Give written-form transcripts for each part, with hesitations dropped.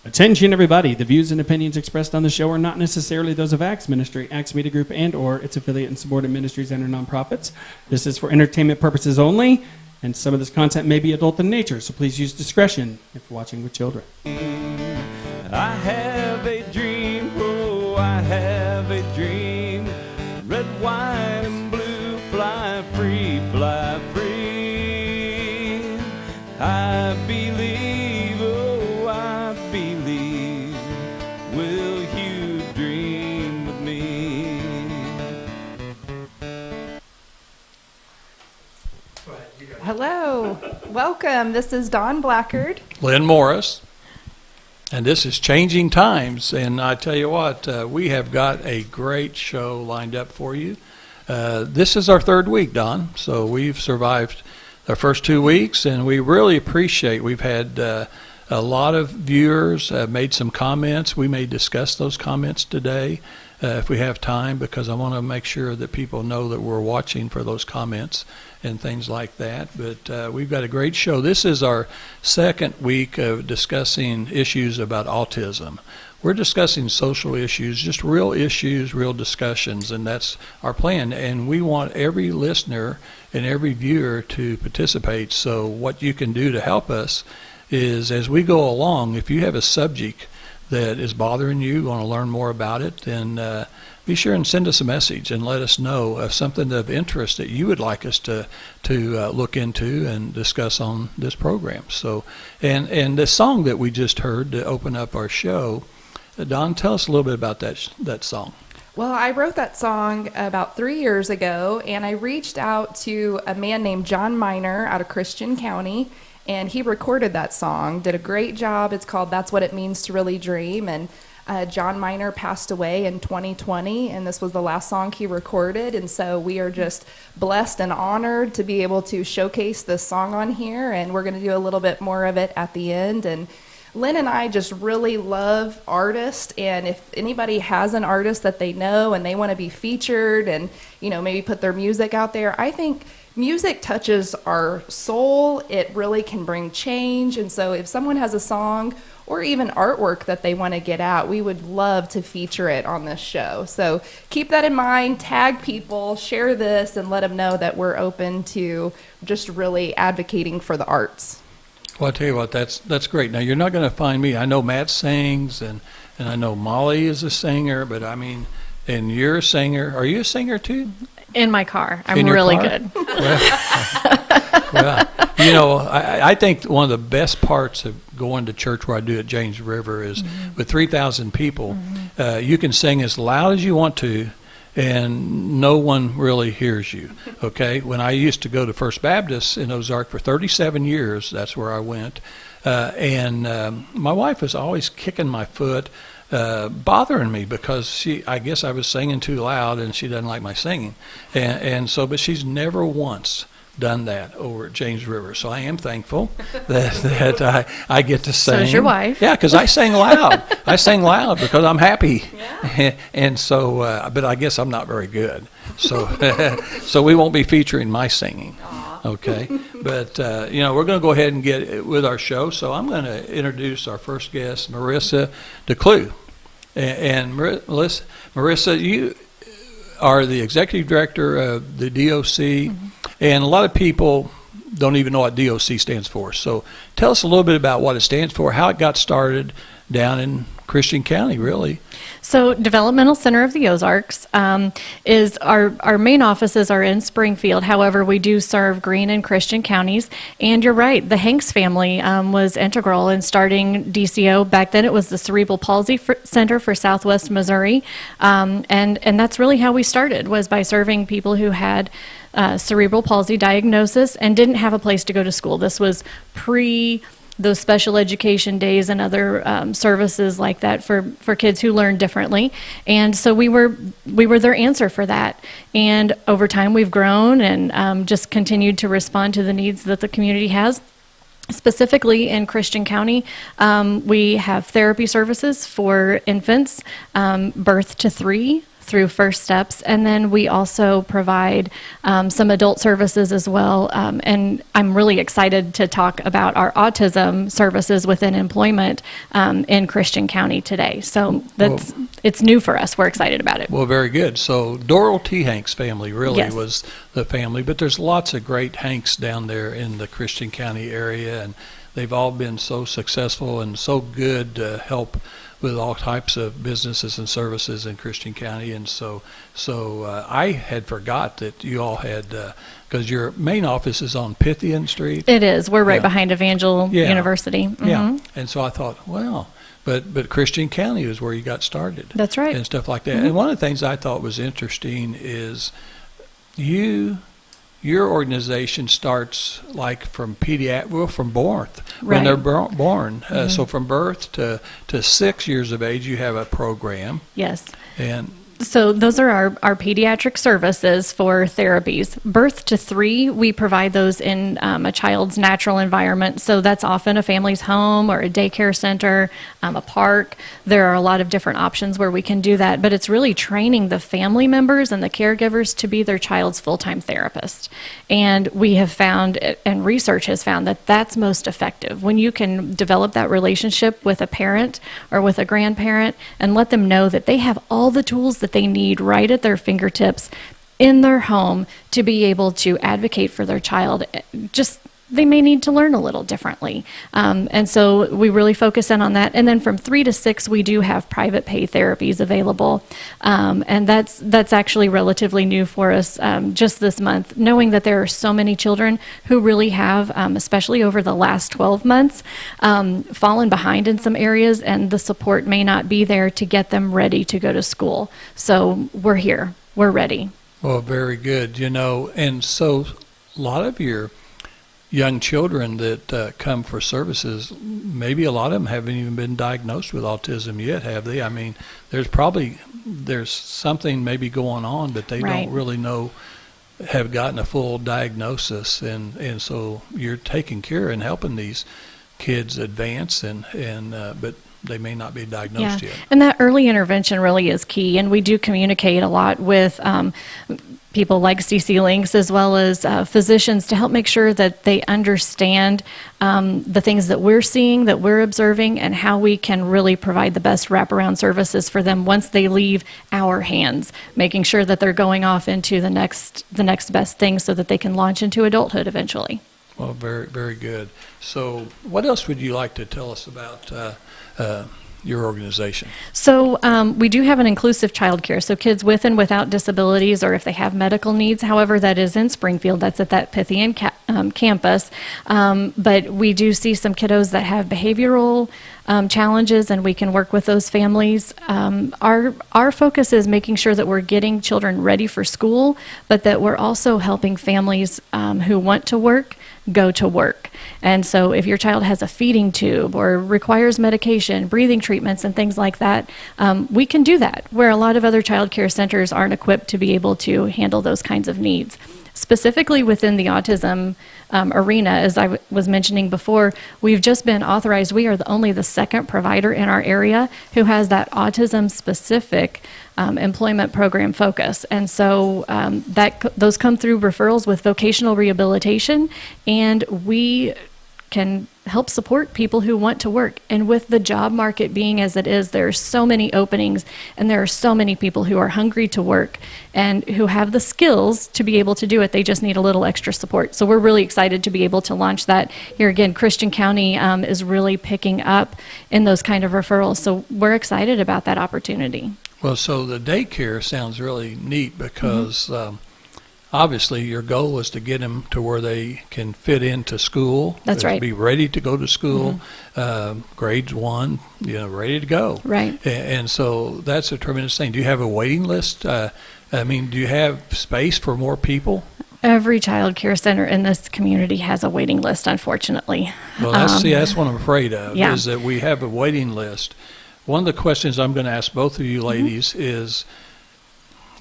Attention, everybody. The views and opinions expressed on the show are not necessarily those of Acts Ministry, Acts Media Group, and/or its affiliate and subordinate ministries and/or nonprofits. This is for entertainment purposes only, and some of this content may be adult in nature, so please use discretion if watching with children. I have a dream, oh, I have a dream. Red, white, and blue, fly free, fly free. I believe, oh, I believe. Will you dream with me? Hello, welcome. This is Dawn Blackard. Lynn Morris. And this is Changing Times, and I tell you what, we have got a great show lined up for you. This is our third week, Don, so we've survived our first 2 weeks, and we really appreciate. We've had a lot of viewers have made some comments. We may discuss those comments today if we have time, because I want to make sure that people know that we're watching for those comments and things like that. But we've got a great show. This is our second week of discussing issues about autism. We're discussing social issues, just real issues, real discussions, and that's our plan. And we want every listener and every viewer to participate. So what you can do to help us is, as we go along, if you have a subject that is bothering you, want to learn more about it, then be sure and send us a message and let us know of something of interest that you would like us to look into and discuss on this program. So, and the song that we just heard to open up our show, Don, tell us a little bit about that song. Well, I wrote that song about 3 years ago, and I reached out to a man named John Miner out of Christian County, and he recorded that song, did a great job. It's called That's What It Means to Really Dream, and John Miner passed away in 2020, and this was the last song he recorded, and so we are just blessed and honored to be able to showcase this song on here, and we're going to do a little bit more of it at the end. And Lynn and I just really love artists, and if anybody has an artist that they know and they want to be featured and, you know, maybe put their music out there, I think music touches our soul. It really can bring change, and so if someone has a song or even artwork that they want to get out, we would love to feature it on this show. So keep that in mind, tag people, share this, and let them know that we're open to just really advocating for the arts. Well, I tell you what, that's great. Now, you're not going to find me. I know Matt sings, and I know Molly is a singer, but I mean, and you're a singer. Are you a singer too? In my car. I'm really good. Well, you know, I think one of the best parts of going to church where I do at James River is with 3,000 people, you can sing as loud as you want to, and no one really hears you, okay? When I used to go to First Baptist in Ozark for 37 years, that's where I went, and my wife was always kicking my foot, bothering me because I guess I was singing too loud and she doesn't like my singing. And so, but she's never once done that over at James River. So I am thankful that I get to sing. So is your wife. Yeah, because I sing loud. I sing loud because I'm happy. Yeah. And so, but I guess I'm not very good. So, so we won't be featuring my singing. Okay, but you know, we're going to go ahead and get with our show. So I'm going to introduce our first guest, Marisa DeClue. And Marisa, you are the executive director of the DOC, and a lot of people don't even know what DOC stands for. So tell us a little bit about what it stands for, how it got started down in Christian County, really. So Developmental Center of the Ozarks is our main offices are in Springfield. However, we do serve Greene and Christian counties. And you're right, the Hanks family was integral in starting DCO. Back then it was the Cerebral Palsy Center for Southwest Missouri. And that's really how we started, was by serving people who had cerebral palsy diagnosis and didn't have a place to go to school. This was pre those special education days and other services like that for kids who learn differently. And so we were their answer for that. And over time we've grown and just continued to respond to the needs that the community has. Specifically in Christian County, we have therapy services for infants, birth to 3 through First Steps. And then we also provide some adult services as well. And I'm really excited to talk about our autism services within employment in Christian County today. So it's new for us. We're excited about it. Well, very good. So Doral T. Hanks family really Yes. was the family, but there's lots of great Hanks down there in the Christian County area, and they've all been so successful and so good to help with all types of businesses and services in Christian County. And so I had forgot that you all had, because your main office is on Pythian Street. It is. We're right Yeah. behind Evangel Yeah. University. Mhm. Yeah. And so I thought, well, but Christian County is where you got started. That's right. And stuff like that. And one of the things I thought was interesting is your organization starts like from from birth, when Right. they're born. So from birth to 6 years of age, you have a program. Yes. And So those are our pediatric services for therapies. Birth to 3, we provide those in a child's natural environment. So that's often a family's home or a daycare center, a park. There are a lot of different options where we can do that, but it's really training the family members and the caregivers to be their child's full-time therapist. And we have found, and research has found, that that's most effective when you can develop that relationship with a parent or with a grandparent and let them know that they have all the tools that they need right at their fingertips in their home to be able to advocate for their child. Just they may need to learn a little differently. And so we really focus in on that. And then from 3 to 6, we do have private pay therapies available. And that's actually relatively new for us just this month, knowing that there are so many children who really have, especially over the last 12 months, fallen behind in some areas, and the support may not be there to get them ready to go to school. So we're here. We're ready. well, very good. And so a lot of your young children that come for services, maybe a lot of them haven't even been diagnosed with autism yet, have they? I mean, there's something maybe going on, but they Right. don't really know, have gotten a full diagnosis, and so you're taking care and helping these kids advance, but they may not be diagnosed yet. And that early intervention really is key. And we do communicate a lot with people like CC Links as well as physicians to help make sure that they understand the things that we're seeing, that we're observing, and how we can really provide the best wraparound services for them once they leave our hands, making sure that they're going off into the next best thing so that they can launch into adulthood eventually. Well, very, very good. So what else would you like to tell us about your organization? So we do have an inclusive childcare, so kids with and without disabilities, or if they have medical needs. However, that is in Springfield. That's at that Pythian campus. But we do see some kiddos that have behavioral challenges, and we can work with those families. Our focus is making sure that we're getting children ready for school, but that we're also helping families who want to work go to work. And so if your child has a feeding tube or requires medication, breathing treatments, and things like that, we can do that, where a lot of other child care centers aren't equipped to be able to handle those kinds of needs. Specifically within the autism arena, as I was mentioning before, we've just been authorized. We are only the second provider in our area who has that autism-specific employment program focus. And so those come through referrals with vocational rehabilitation, and we can help support people who want to work. And with the job market being as it is, there are so many openings, and there are so many people who are hungry to work and who have the skills to be able to do it. They just need a little extra support. So we're really excited to be able to launch that here again. Christian County is really picking up in those kind of referrals. So we're excited about that opportunity. Well, so the daycare sounds really neat because obviously your goal is to get them to where they can fit into school. That's right. Be ready to go to school, grades 1, ready to go. Right. And so that's a tremendous thing. Do you have a waiting list? Do you have space for more people? Every child care center in this community has a waiting list, unfortunately. Well, that's what I'm afraid of, Yeah. is that we have a waiting list. One of the questions I'm going to ask both of you ladies is,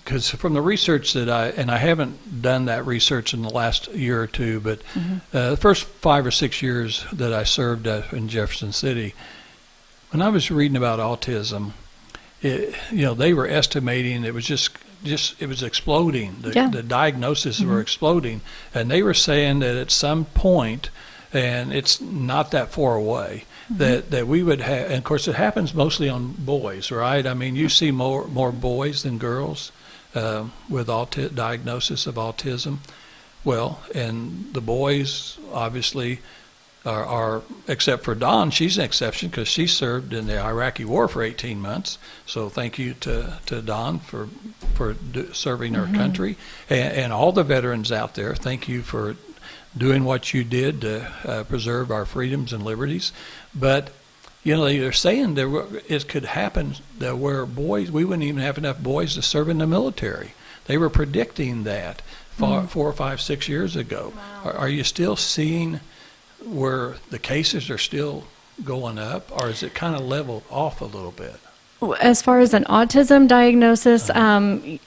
because from the research that I haven't done that research in the last year or two, but the first 5 or 6 years that I served in Jefferson City, when I was reading about autism, they were estimating it was just it was exploding. Yeah. The diagnoses were exploding, and they were saying that at some point, and it's not that far away, that we would have, and of course it happens mostly on boys, right? I mean, you see more boys than girls with diagnosis of autism. Well, and the boys obviously are, except for Dawn, she's an exception because she served in the Iraqi war for 18 months. So thank you to Dawn for serving our country, and all the veterans out there. Thank you for doing what you did to preserve our freedoms and liberties. But they're saying it could happen that where boys, we wouldn't even have enough boys to serve in the military. They were predicting that 4 or 5, 6 years ago. Wow. Are you still seeing where the cases are still going up, or is it kind of leveled off a little bit? As far as an autism diagnosis, I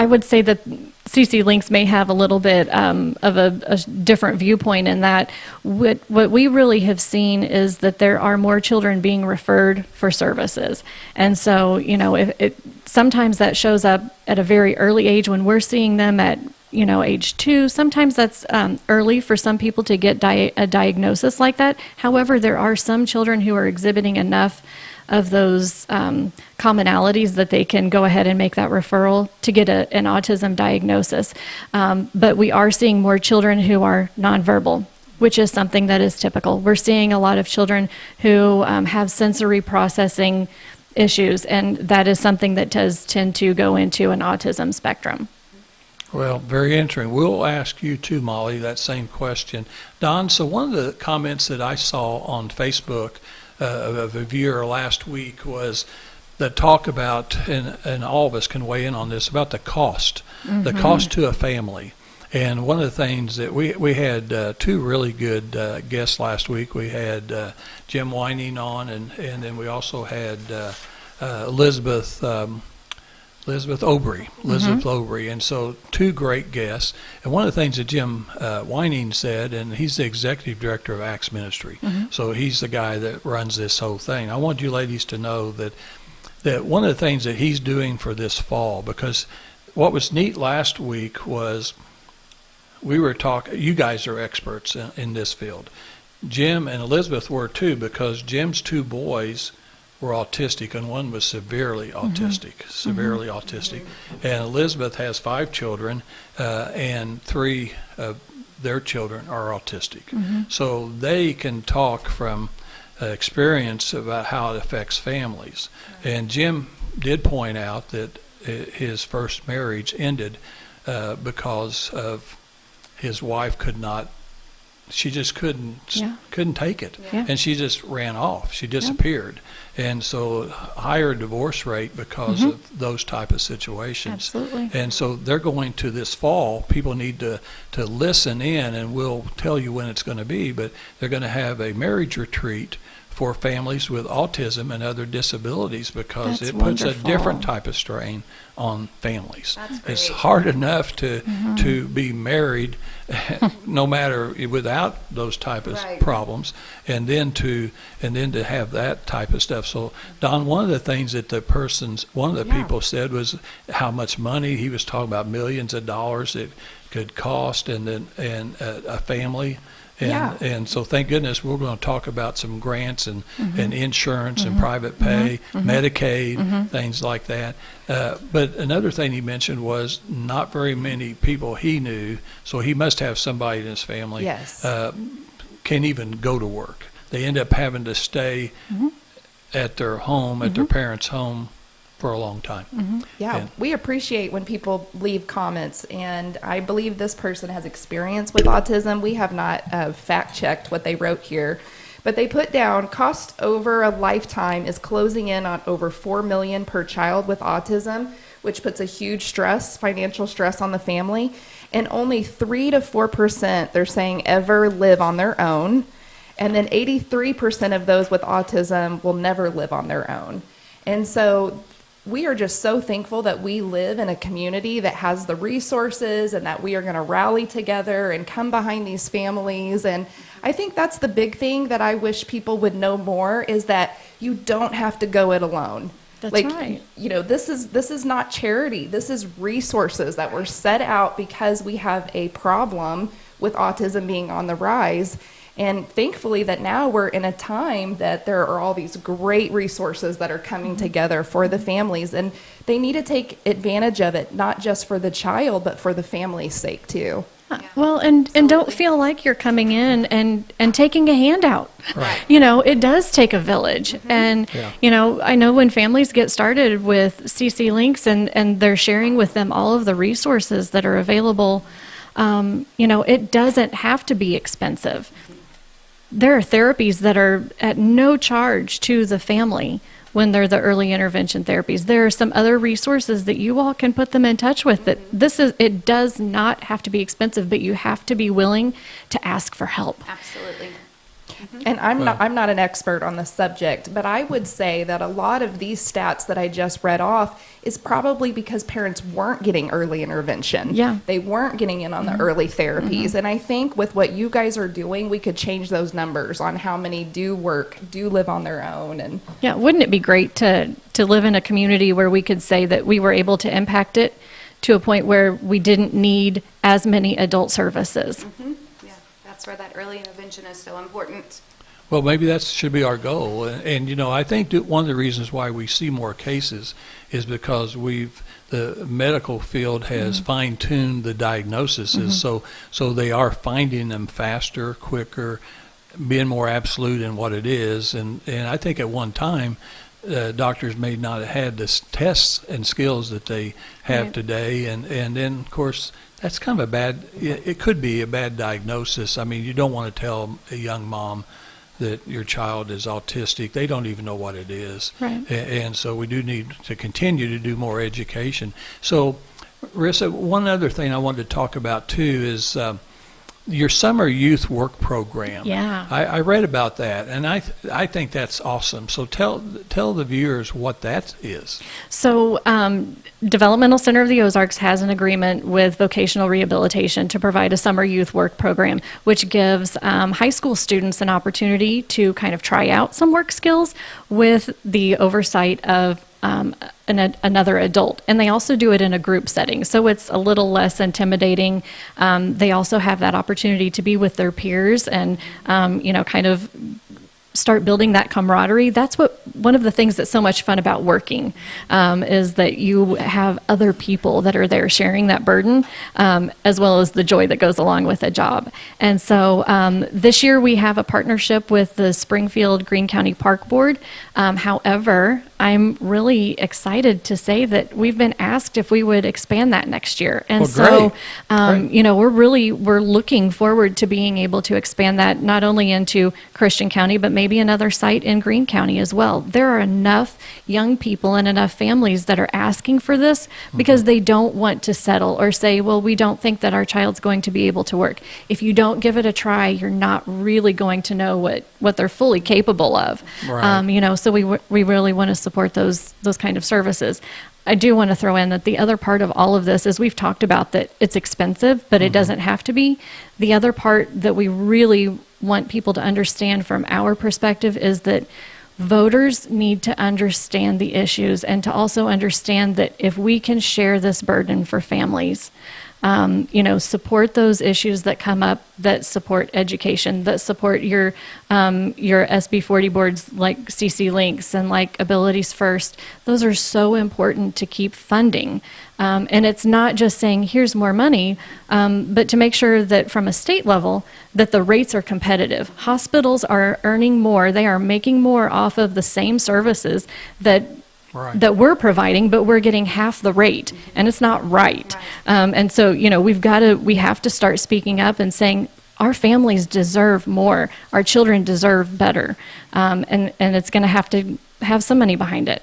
would say that CC Links may have a little bit of a different viewpoint in that what we really have seen is that there are more children being referred for services. And so, if sometimes that shows up at a very early age when we're seeing them at age 2. Sometimes that's early for some people to get a diagnosis like that. However, there are some children who are exhibiting enough of those commonalities that they can go ahead and make that referral to get an autism diagnosis. But we are seeing more children who are nonverbal, which is something that is typical. We're seeing a lot of children who have sensory processing issues, and that is something that does tend to go into an autism spectrum. Well, very interesting. We'll ask you too, Molly, that same question. Don, so one of the comments that I saw on Facebook of a viewer last week was the talk about, and all of us can weigh in on this, about the cost to a family. And one of the things that we had two really good guests last week. We had Jim Whining on, and then we also had Elizabeth Obrey, and so two great guests. And one of the things that Jim Whining said, and he's the executive director of Acts Ministry, so he's the guy that runs this whole thing. I want you ladies to know that one of the things that he's doing for this fall, because what was neat last week was we were talking, you guys are experts in this field. Jim and Elizabeth were too, because Jim's two boys were autistic, and one was severely autistic. And Elizabeth has 5 children, and 3 of their children are autistic. So they can talk from experience about how it affects families. And Jim did point out that his first marriage ended because of his wife she just couldn't take it. Yeah. And she just ran off. She disappeared. And so higher divorce rate because of those type of situations. Absolutely. And so they're going to this fall. People need to listen in, and we'll tell you when it's going to be, but they're going to have a marriage retreat for families with autism and other disabilities, because That's it puts wonderful. a different type of strain on families. That's It's great. hard enough to be married no matter without those type of Right. problems, and then to have that type of stuff. So Don, one of the things that one of the people said was how much money he was talking about, millions of dollars it could cost, and a family. And so thank goodness we're going to talk about some grants and insurance and private pay, Medicaid, things like that. But another thing he mentioned was not very many people he knew, so he must have somebody in his family, Yes. can even go to work. They end up having to stay at their home, at their parents' home, for a long time. Yeah, And- we appreciate when people leave comments, and I believe this person has experience with autism. We have not fact-checked what they wrote here, but they put down cost over a lifetime is closing in on over $4 million per child with autism, which puts a huge financial stress on the family, and only 3 to 4% they're saying ever live on their own, and then 83% of those with autism will never live on their own. And so we are just so thankful that we live in a community that has the resources, and that we are going to rally together and come behind these families. And I think that's the big thing that I wish people would know more, is that you don't have to go it alone. That's like, right. you know, this is not charity. This is resources that were set out because we have a problem with autism being on the rise. And thankfully that now we're in a time that there are all these great resources that are coming together for the families, and they need to take advantage of it, not just for the child, but for the family's sake too. Well, and don't feel like you're coming in and taking a handout. Right. You know, it does take a village. And, you know, I know when families get started with CC Links and they're sharing with them all of the resources that are available, you know, it doesn't have to be expensive. There are therapies that are at no charge to the family when they're the early intervention therapies. There are some other resources that you all can put them in touch with. That it does not have to be expensive, but you have to be willing to ask for help. Absolutely. And I'm not an expert on the subject, but I would say that a lot of these stats that I just read off is probably because parents weren't getting early intervention. Yeah. They weren't getting in on the early therapies. And I think with what you guys are doing, we could change those numbers on how many do live on their own. And Yeah, wouldn't it be great to live in a community where we could say that we were able to impact it to a point where we didn't need as many adult services? Yeah, that's where that early intervention is so important. Well, maybe that should be our goal. And you know, I think that one of the reasons why we see more cases is because the medical field has fine-tuned the diagnoses, so they are finding them faster, quicker, being more absolute in what it is. And I think at one time, doctors may not have had the tests and skills that they have today. And then, of course, that's kind of it could be a bad diagnosis. I mean, you don't want to tell a young mom that your child is autistic. They don't even know what it is. Right. And so we do need to continue to do more education. So, Marisa, one other thing I wanted to talk about too is your summer youth work program. Yeah. I read about that, and I think that's awesome. So tell the viewers what that is. So, Developmental Center of the Ozarks has an agreement with Vocational Rehabilitation to provide a summer youth work program, which gives high school students an opportunity to kind of try out some work skills with the oversight of another adult. And they also do it in a group setting, so it's a little less intimidating. They also have that opportunity to be with their peers and, you know, kind of start building that camaraderie. That's one of the things that's so much fun about working, is that you have other people that are there sharing that burden, as well as the joy that goes along with a job. And so this year we have a partnership with the Springfield Greene County Park Board. However, I'm really excited to say that we've been asked if we would expand that next year. And Well, great. you know, we're looking forward to being able to expand that not only into Christian County, but maybe another site in Greene County as well. There are enough young people and enough families that are asking for this because they don't want to settle or say, well, we don't think that our child's going to be able to work. If you don't give it a try, you're not really going to know what they're fully capable of. Right. You know, so we really want to support those kind of services. I do want to throw in that the other part of all of this is we've talked about that it's expensive, but it doesn't have to be. The other part that we really want people to understand from our perspective is that voters need to understand the issues and to also understand that if we can share this burden for families, you know, support those issues that come up that support education, that support your SB 40 boards like CC Links and like Abilities First. Those are so important to keep funding. And it's not just saying, here's more money, but to make sure that from a state level, that the rates are competitive. Hospitals are earning more. They are making more off of the same services that we're providing, but we're getting half the rate, and it's not right. And so, you know, we have to start speaking up and saying, our families deserve more. Our children deserve better. And it's going to have some money behind it.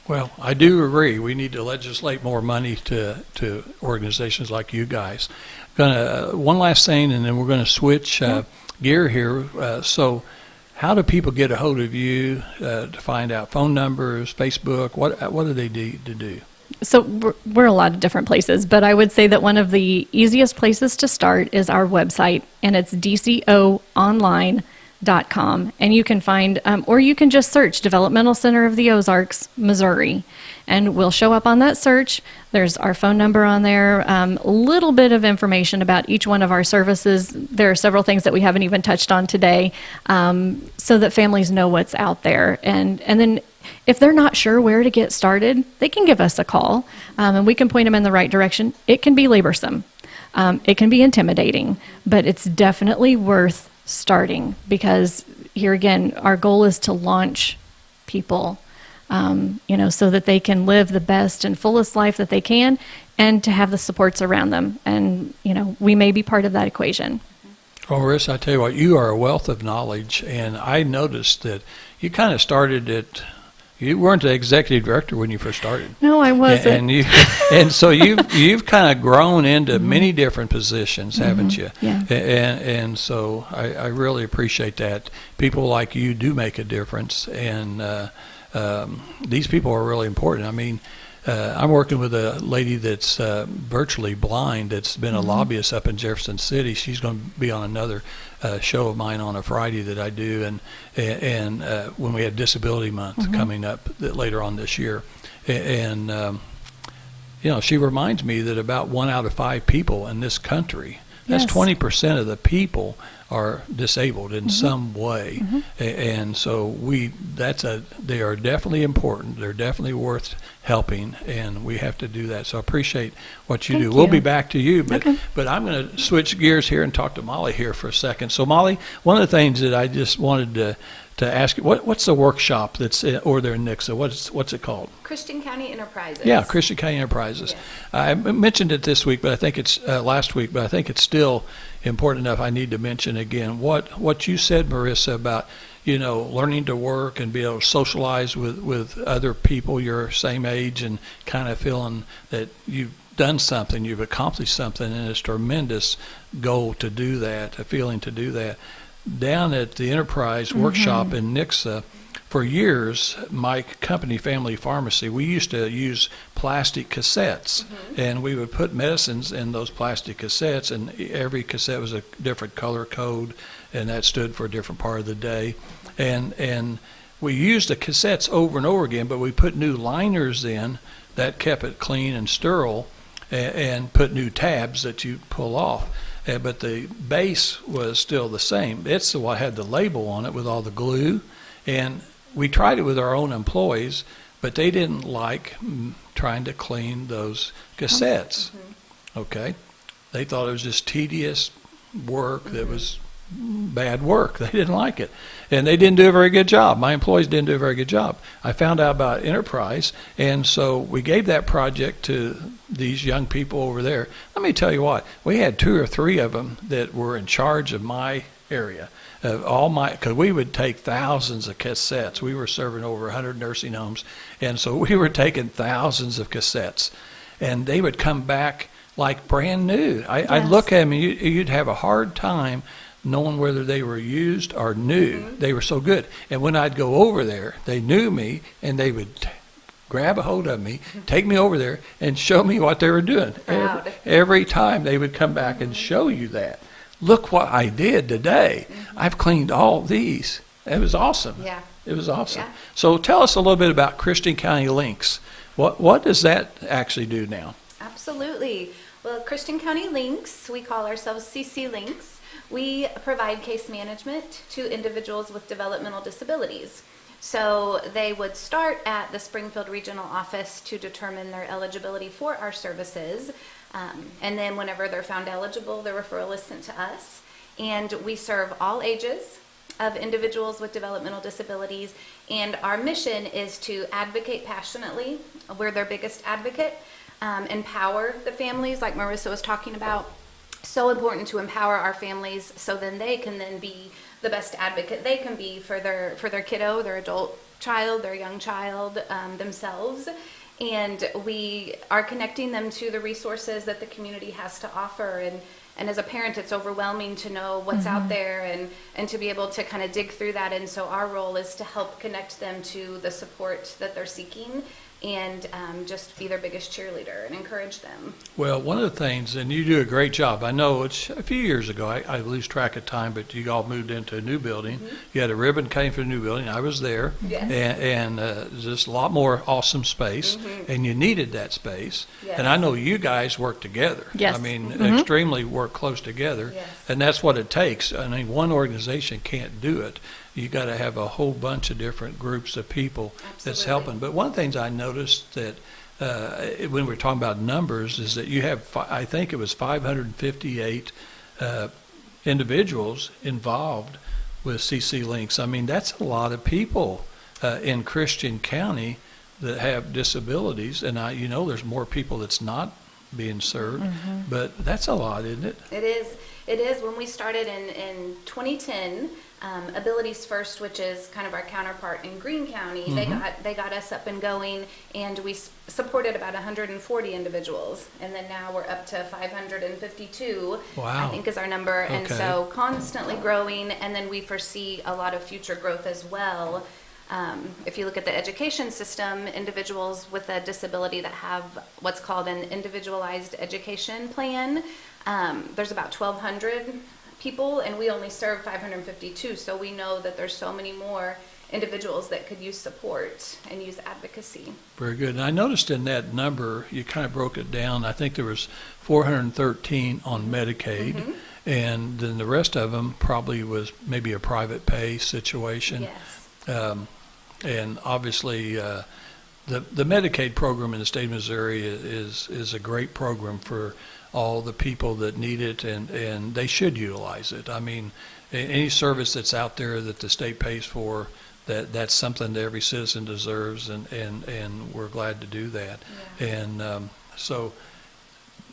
Well, I do agree. We need to legislate more money to organizations like you guys. One last thing, and then we're going to switch gear here. So how do people get a hold of you to find out phone numbers, Facebook? What do they need to do? So we're a lot of different places, but I would say that one of the easiest places to start is our website, and it's dcoonline.org. and you can find, or you can just search Developmental Center of the Ozarks, Missouri, and we'll show up on that search. There's our phone number on there, a little bit of information about each one of our services. There are several things that we haven't even touched on today, so that families know what's out there. And then if they're not sure where to get started, they can give us a call, and we can point them in the right direction. It can be laborsome. It can be intimidating, but it's definitely worth starting, because here again, our goal is to launch people, so that they can live the best and fullest life that they can, and to have the supports around them. And, we may be part of that equation. Well, Marisa, I tell you what, you are a wealth of knowledge, and I noticed that you kind of started at. You weren't the executive director when you first started. No, I wasn't. And so you've kind of grown into many different positions, haven't you? Yeah. And so I really appreciate that. People like you do make a difference, and these people are really important. I mean, I'm working with a lady that's virtually blind, that's been a lobbyist up in Jefferson City. She's going to be on another show of mine on a Friday that I do, and when we have Disability Month coming up later on this year. And she reminds me that about 1 out of 5 people in this country, that's 20% of the people, are disabled in some way. And so they are definitely important. They're definitely worth helping, and we have to do that. So I appreciate what you do. Thank We'll you. be back to you, but Okay. but I'm going to switch gears here and talk to Molly here for a second. So Molly, one of the things that I just wanted to ask you, what's the workshop that's over there in Nixa? What's it called? Christian County Enterprises. Yeah, Christian County Enterprises. Yes. I mentioned it this week, but I think it's last week, but I think it's still important enough. I need to mention again what you said, Marisa, about learning to work and be able to socialize with other people your same age, and kind of feeling that you've done something, you've accomplished something, and it's a tremendous goal to do that, a feeling to do that. Down at the Enterprise Workshop in Nixa, for years, my company, Family Pharmacy, we used to use plastic cassettes, and we would put medicines in those plastic cassettes, and every cassette was a different color code, and that stood for a different part of the day. And we used the cassettes over and over again, but we put new liners in that kept it clean and sterile, and put new tabs that you pull off. But the base was still the same. It's what had the label on it with all the glue, and we tried it with our own employees, but they didn't like trying to clean those cassettes. Okay, they thought it was just tedious work that was bad work. They didn't like it, and they didn't do a very good job. My employees didn't do a very good job. I found out about Enterprise, and so we gave that project to these young people over there. Let me tell you what, we had 2 or 3 of them that were in charge of my area. Because we would take thousands of cassettes. We were serving over 100 nursing homes, and so we were taking thousands of cassettes, and they would come back like brand new. I'd look at them, and you'd have a hard time knowing whether they were used or new. They were so good. And when I'd go over there, they knew me, and they would grab a hold of me, take me over there, and show me what they were doing. Every time they would come back and show you that. Look what I did today. I've cleaned all these. It was awesome. Yeah. It was awesome. Yeah. So tell us a little bit about Christian County Links. What does that actually do now? Absolutely. Well, Christian County Links, we call ourselves CC Links. We provide case management to individuals with developmental disabilities. So they would start at the Springfield Regional Office to determine their eligibility for our services. And then whenever they're found eligible, the referral is sent to us. And we serve all ages of individuals with developmental disabilities. And our mission is to advocate passionately. We're their biggest advocate. Empower the families, like Marisa was talking about. So important to empower our families so then they can then be the best advocate they can be for their kiddo, their adult child, their young child, themselves. And we are connecting them to the resources that the community has to offer. And as a parent, it's overwhelming to know what's out there and to be able to kind of dig through that. And so our role is to help connect them to the support that they're seeking and just be their biggest cheerleader and encourage them. Well, one of the things, and you do a great job. I know it's a few years ago. I lose track of time, but you all moved into a new building. You had a ribbon cutting for the new building. I was there, Yes. and just a lot more awesome space, and you needed that space. Yes. And I know you guys work together. Yes. I mean, extremely work close together, Yes. and that's what it takes. I mean, one organization can't do it. You got to have a whole bunch of different groups of people that's Absolutely. helping. But one of the things I noticed that when we're talking about numbers is that you have, I think it was 558 individuals involved with CC Links. I mean, that's a lot of people in Christian County that have disabilities, and there's more people that's not being served, but that's a lot, isn't it? It is. It is. When we started in 2010, Abilities First, which is kind of our counterpart in Greene County, they got us up and going, and we supported about 140 individuals, and then now we're up to 552. Wow. I think is our number, and Okay. so constantly growing, and then we foresee a lot of future growth as well. If you look at the education system, individuals with a disability that have what's called an individualized education plan, there's about 1,200 people, and we only serve 552. So we know that there's so many more individuals that could use support and use advocacy. Very good. And I noticed in that number, you kind of broke it down. I think there was 413 on Medicaid, and then the rest of them probably was maybe a private pay situation. Yes. And obviously, the Medicaid program in the state of Missouri is a great program for all the people that need it, and they should utilize it. I mean, any service that's out there that the state pays for, that's something that every citizen deserves, and we're glad to do that. Yeah. And so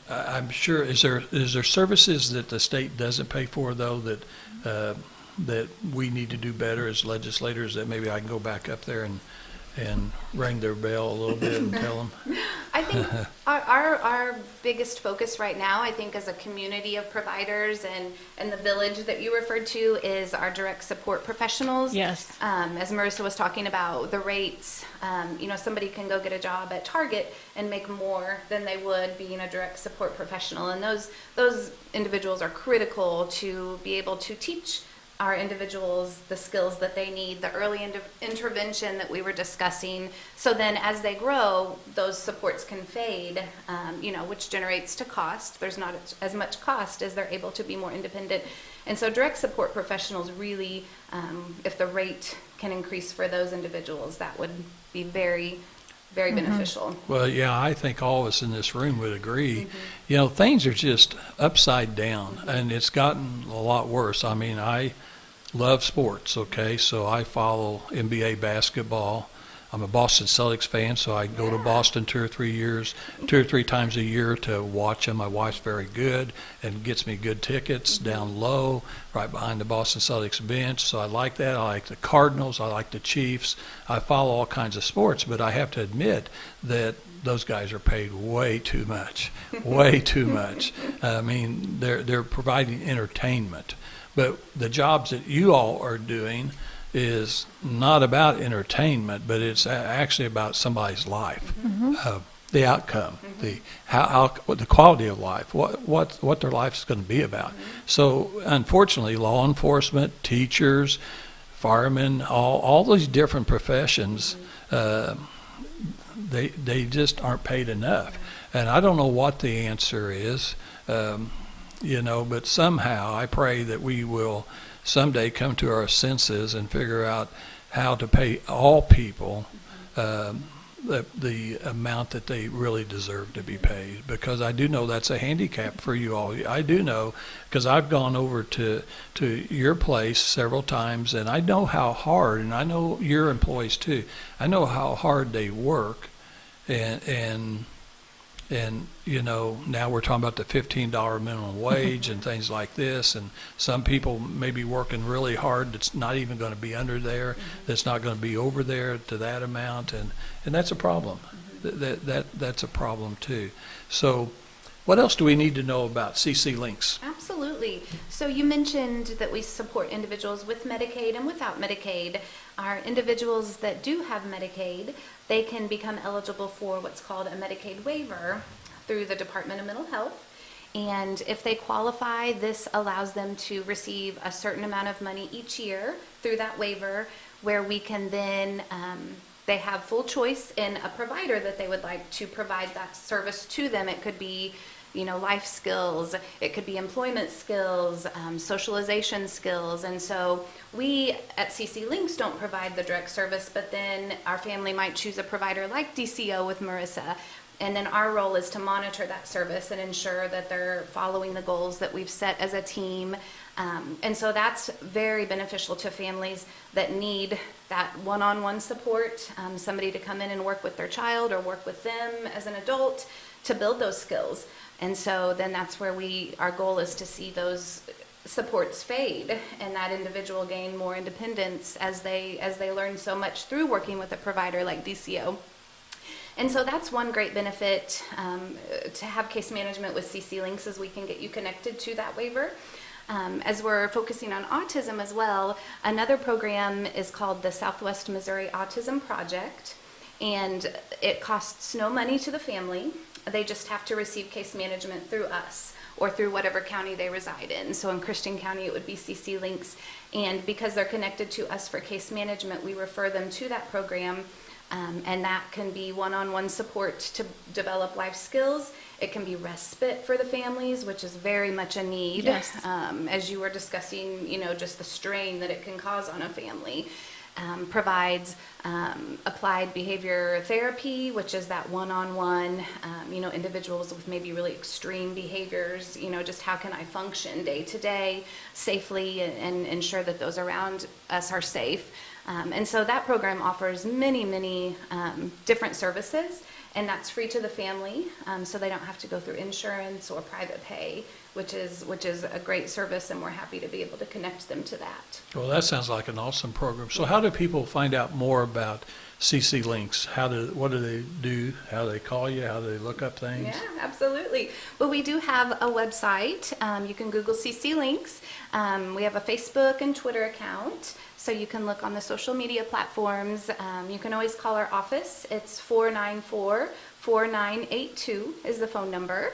I'm sure, is there services that the state doesn't pay for, though, that we need to do better as legislators, that maybe I can go back up there and ring their bell a little bit and tell them? I think our biggest focus right now, I think, as a community of providers and the village that you referred to, is our direct support professionals. Yes. As Marisa was talking about the rates, somebody can go get a job at Target and make more than they would being a direct support professional. And those individuals are critical to be able to teach our individuals the skills that they need, the early intervention that we were discussing. So then as they grow, those supports can fade, which generates to cost. There's not as much cost as they're able to be more independent. And so direct support professionals really, if the rate can increase for those individuals, that would be very, very beneficial. Well, yeah, I think all of us in this room would agree. Things are just upside down, and it's gotten a lot worse. I mean, I love sports, okay? So I follow NBA basketball. I'm a Boston Celtics fan, so I go to Boston 2 or 3 times a year to watch them. My wife's very good and gets me good tickets down low, right behind the Boston Celtics bench. So I like that. I like the Cardinals. I like the Chiefs. I follow all kinds of sports, but I have to admit that those guys are paid way too much, way too much. I mean, they're providing entertainment. But the jobs that you all are doing is not about entertainment, but it's actually about somebody's life, the outcome, the quality of life, what their life is going to be about. So, unfortunately, law enforcement, teachers, firemen, all these different professions, they just aren't paid enough. And I don't know what the answer is. But somehow I pray that we will someday come to our senses and figure out how to pay all people the amount that they really deserve to be paid, because I do know that's a handicap for you all. I do know, because I've gone over to your place several times, and I know how hard, and I know your employees too, I know how hard they work, and now we're talking about the $15 minimum wage and things like this, and some people may be working really hard that's not even going to be under there, that's not going to be over there to that amount, and that's a problem. That's a problem too. So What else do we need to know about CC Links? Absolutely. So you mentioned that we support individuals with Medicaid and without Medicaid. Our individuals that do have Medicaid, they can become eligible for what's called a Medicaid waiver through the Department of Mental Health. And if they qualify, this allows them to receive a certain amount of money each year through that waiver, where we can then, they have full choice in a provider that they would like to provide that service to them. It could be, life skills, it could be employment skills, socialization skills. And so we at CC Links don't provide the direct service, but then our family might choose a provider like DCO with Marisa. And then our role is to monitor that service and ensure that they're following the goals that we've set as a team. And so that's very beneficial to families that need that one-on-one support, somebody to come in and work with their child or work with them as an adult to build those skills. And so then that's where our goal is to see those supports fade and that individual gain more independence as they learn so much through working with a provider like DCO. And so that's one great benefit to have case management with CC Links, is we can get you connected to that waiver. As we're focusing on autism as well, another program is called the Southwest Missouri Autism Project, and it costs no money to the family. They just have to receive case management through us or through whatever county they reside in. So in Christian County, it would be CC Links. And because they're connected to us for case management, we refer them to that program. And that can be one-on-one support to develop life skills. It can be respite for the families, which is very much a need. Yes. As you were discussing, just the strain that it can cause on a family. Provides applied behavior therapy, which is that one-on-one, individuals with maybe really extreme behaviors, just how can I function day to day safely and ensure that those around us are safe. And so that program offers many, many different services, and that's free to the family, so they don't have to go through insurance or private pay, which is a great service, and we're happy to be able to connect them to that. Well, that sounds like an awesome program. So how do people find out more about CC Links? What do they do? How do they call you? How do they look up things? Yeah, absolutely. Well, we do have a website. You can Google CC Links. We have a Facebook and Twitter account, so you can look on the social media platforms. You can always call our office. It's 494-4982 is the phone number.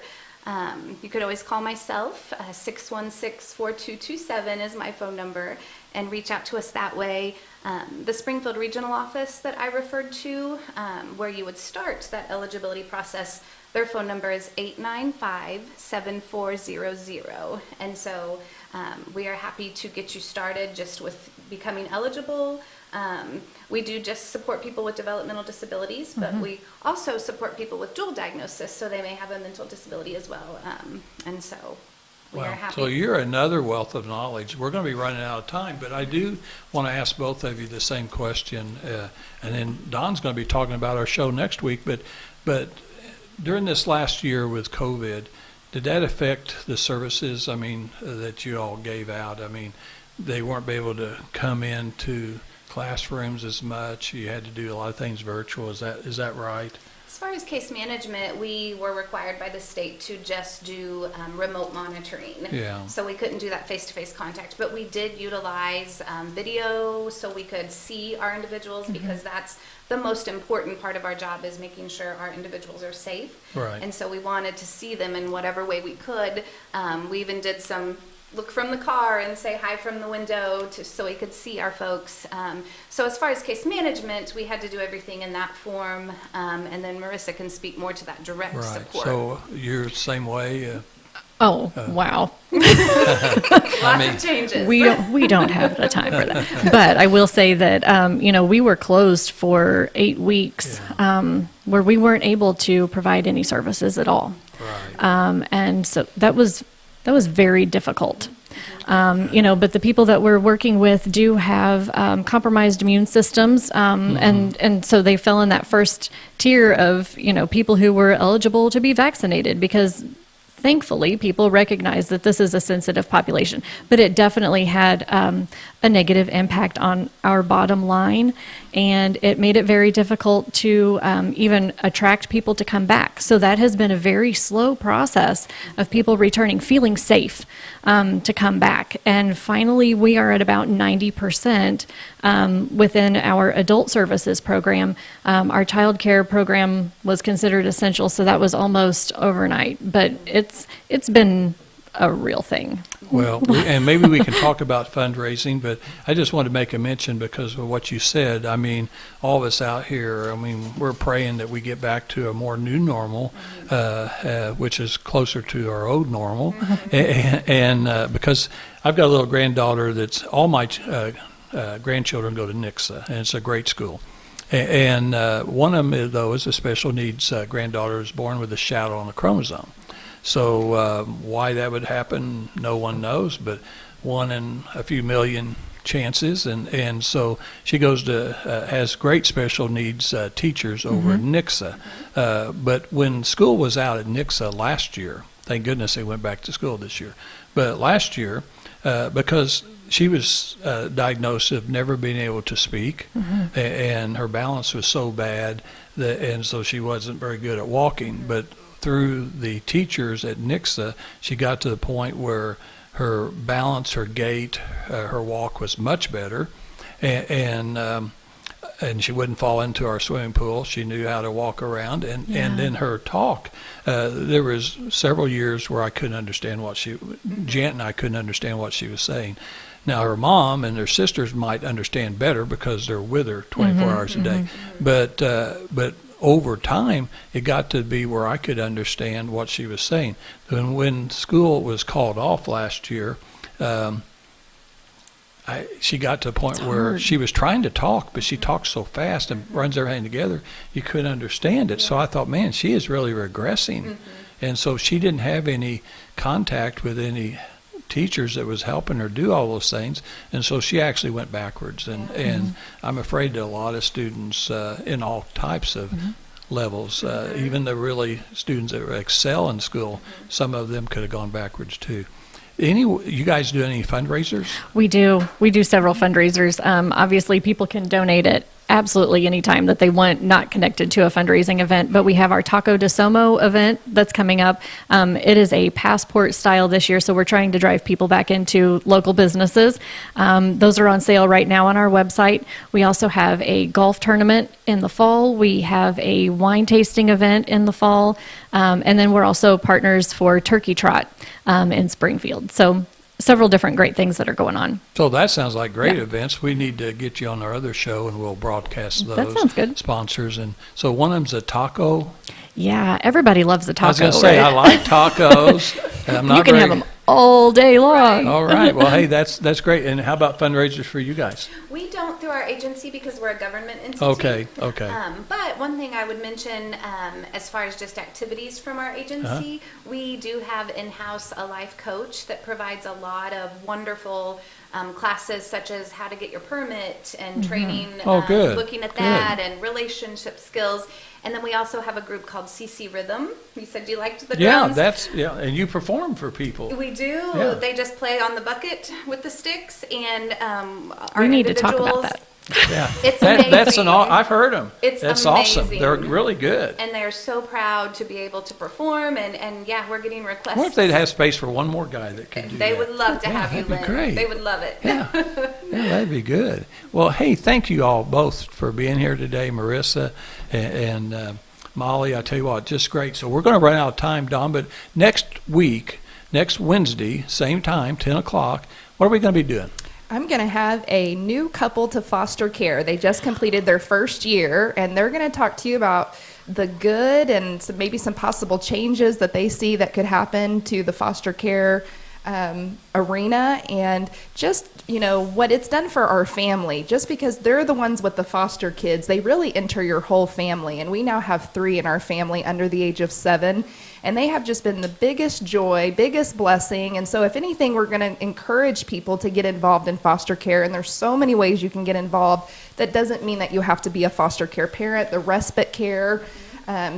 You could always call myself. 616-4227 is my phone number, and reach out to us that way. The Springfield Regional Office that I referred to, where you would start that eligibility process, their phone number is 895-7400. And so we are happy to get you started just with becoming eligible. We do just support people with developmental disabilities, but we also support people with dual diagnosis, so they may have a mental disability as well. And so we are happy. So you're another wealth of knowledge. We're going to be running out of time, but I do want to ask both of you the same question. And then Don's going to be talking about our show next week. But during this last year with COVID, did that affect the services, that you all gave out? They weren't able to come into classrooms as much. You had to do a lot of things virtual. Is that right? As far as case management, we were required by the state to just do remote monitoring. Yeah. So we couldn't do that face-to-face contact, but we did utilize video so we could see our individuals, because that's the most important part of our job, is making sure our individuals are safe. Right. And so we wanted to see them in whatever way we could. We even did some look from the car and say hi from the window so we could see our folks. So as far as case management, we had to do everything in that form, and then Marisa can speak more to that direct Right. support. So you're the same way? Wow. Lots of changes. We don't have the time for that. But I will say that, we were closed for 8 weeks, where we weren't able to provide any services at all. Right. And so that was very difficult. But the people that we're working with do have compromised immune systems, and so they fell in that first tier of people who were eligible to be vaccinated, because thankfully, people recognize that this is a sensitive population, but it definitely had a negative impact on our bottom line, and it made it very difficult to even attract people to come back. So that has been a very slow process of people returning, feeling safe to come back. And finally, we are at about 90% within our adult services program. Our child care program was considered essential, so that was almost overnight. But it's been a real thing. Well, and maybe we can talk about fundraising, but I just want to make a mention because of what you said. I mean, all of us out here, I mean, we're praying that we get back to a more new normal, which is closer to our old normal. And because I've got a little granddaughter that's all my grandchildren go to Nixa, and it's a great school. And one of them, though, is a special needs granddaughter who's born with a shadow on the chromosome. So why that would happen, no one knows, but 1 in a few million chances. And so she goes to, has great special needs teachers over at Nixa. But when school was out at Nixa last year, thank goodness they went back to school this year, but last year, because she was diagnosed of never being able to speak, and her balance was so bad, and so she wasn't very good at walking. But through the teachers at Nixa, she got to the point where her balance, her gait, her walk was much better, and she wouldn't fall into our swimming pool. She knew how to walk around, and then her talk. There was several years where I couldn't understand Jant and I couldn't understand what she was saying. Now her mom and her sisters might understand better because they're with her 24 hours a day, but over time, it got to be where I could understand what she was saying. And when school was called off last year, she got to a point where she was trying to talk, but she talks so fast and runs everything together, you couldn't understand it. So I thought, man, she is really regressing. And so she didn't have any contact with any teachers that was helping her do all those things, and so she actually went backwards. And I'm afraid that a lot of students in all types of levels, even the really students that excel in school, some of them could have gone backwards too. You guys do any fundraisers? We do several fundraisers. Obviously, people can donate at absolutely any time that they want, not connected to a fundraising event. But we have our Taco de Somo event that's coming up. It is a passport style this year, so we're trying to drive people back into local businesses. Those are on sale right now on our website. We also have a golf tournament in the fall. We have a wine tasting event in the fall. And then we're also partners for Turkey Trot in Springfield. So several different great things that are going on. So that sounds like great events. We need to get you on our other show, and we'll broadcast those. That sounds good. Sponsors. And so one of them's a taco. Yeah, everybody loves a taco. I was going to say, right? I like tacos. I'm not you can have them all day long. All right. Well, hey, that's great. And how about fundraisers for you guys? We don't through our agency because we're a government entity. Okay. But one thing I would mention, as far as just activities from our agency, we do have in-house a life coach that provides a lot of wonderful classes, such as how to get your permit and training, looking at that, and relationship skills. And then we also have a group called CC Rhythm. You said you liked the drums. And you perform for people. We do. Yeah. They just play on the bucket with the sticks, and we need to talk about that. Yeah, it's amazing. I've heard them. That's awesome. They're really good. And they're so proud to be able to perform, and we're getting requests. What if they'd have space for one more guy that could do They that? would love to have you, Lynn. That'd be great. They would love it. Yeah, that'd be good. Well, hey, thank you all both for being here today, Marisa and Molly. I tell you what, just great. So we're going to run out of time, Don, but next Wednesday, same time, 10 o'clock, what are we going to be doing? I'm going to have a new couple to foster care. They just completed their first year, and they're going to talk to you about the good and maybe some possible changes that they see that could happen to the foster care arena, and just, what it's done for our family. Just because they're the ones with the foster kids, they really enter your whole family. And we now have 3 in our family under the age of 7. And they have just been the biggest joy, biggest blessing. And so if anything, we're going to encourage people to get involved in foster care. And there's so many ways you can get involved. That doesn't mean that you have to be a foster care parent. The respite care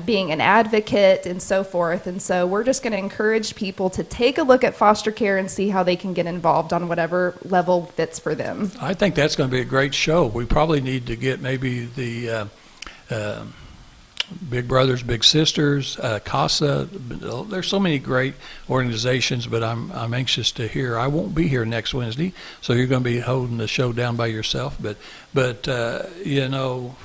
being an advocate, and so forth. And so we're just going to encourage people to take a look at foster care and see how they can get involved on whatever level fits for them. I think that's going to be a great show. We probably need to get maybe the Big Brothers, Big Sisters, CASA. There's so many great organizations, but I'm anxious to hear. I won't be here next Wednesday, so you're going to be holding the show down by yourself. But you know,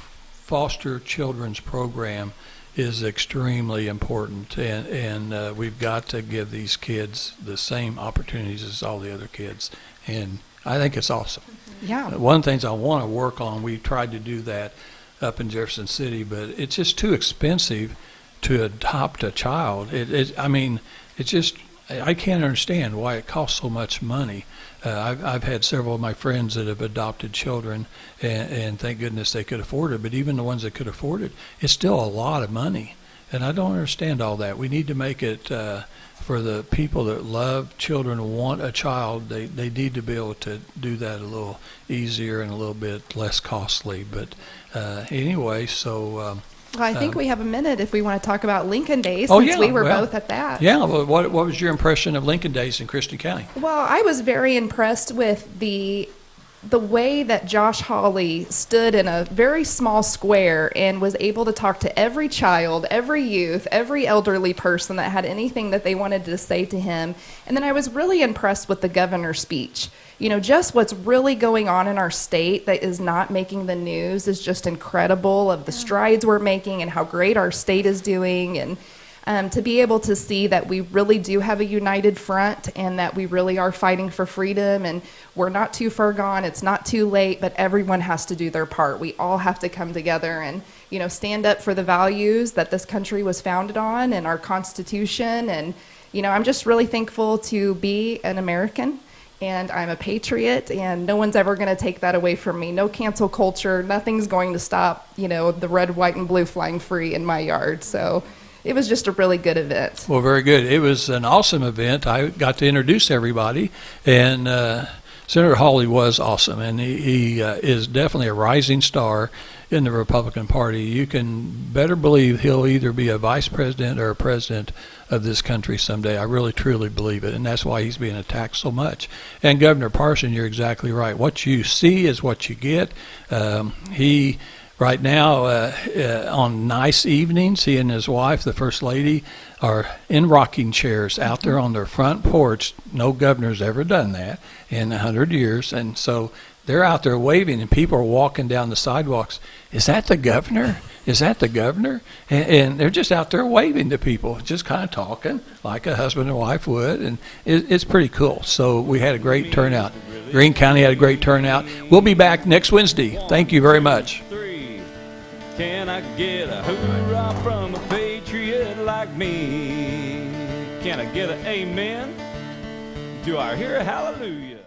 foster children's program is extremely important, and we've got to give these kids the same opportunities as all the other kids, and I think it's awesome. Yeah. One of the things I want to work on, we tried to do that up in Jefferson City, but it's just too expensive to adopt a child. I mean, it's just, I can't understand why it costs so much money. I've had several of my friends that have adopted children, and thank goodness they could afford it, but even the ones that could afford it, it's still a lot of money. And I don't understand all that. We need to make it for the people that love children, want a child, they need to be able to do that a little easier and a little bit less costly. But anyway, so... Well, I think we have a minute if we want to talk about Lincoln Days, Oh, since yeah, we were well, both at that. Yeah, well, what was your impression of Lincoln Days in Christian County? Well, I was very impressed with the way that Josh Hawley stood in a very small square and was able to talk to every child, every youth, every elderly person that had anything that they wanted to say to him. And then I was really impressed with the governor's speech. You know, just what's really going on in our state that is not making the news is just incredible, of the strides we're making and how great our state is doing. And to be able to see that we really do have a united front and that we really are fighting for freedom, and we're not too far gone, it's not too late, but everyone has to do their part. We all have to come together and, you know, stand up for the values that this country was founded on and our Constitution. And, you know, I'm just really thankful to be an American, and I'm a patriot, and no one's ever going to take that away from me. No cancel culture, nothing's going to stop, you know, the red, white, and blue flying free in my yard. So it was just a really good event. Well, very good. It was an awesome event. I got to introduce everybody, and Senator Hawley was awesome, and he is definitely a rising star in the Republican Party. You can better believe he'll either be a vice president or a president of this country someday. I really, truly believe it, and that's why he's being attacked so much. And Governor Parson, you're exactly right. What you see is what you get. He... Right now, on nice evenings, he and his wife, the First Lady, are in rocking chairs out there on their front porch. No governor's ever done that in 100 years. And so they're out there waving, and people are walking down the sidewalks. Is that the governor? Is that the governor? And they're just out there waving to people, just kind of talking like a husband and wife would. And it's pretty cool. So we had a great turnout. Greene County had a great turnout. We'll be back next Wednesday. Thank you very much. Can I get a hoorah from a patriot like me? Can I get an amen? Do I hear a hallelujah?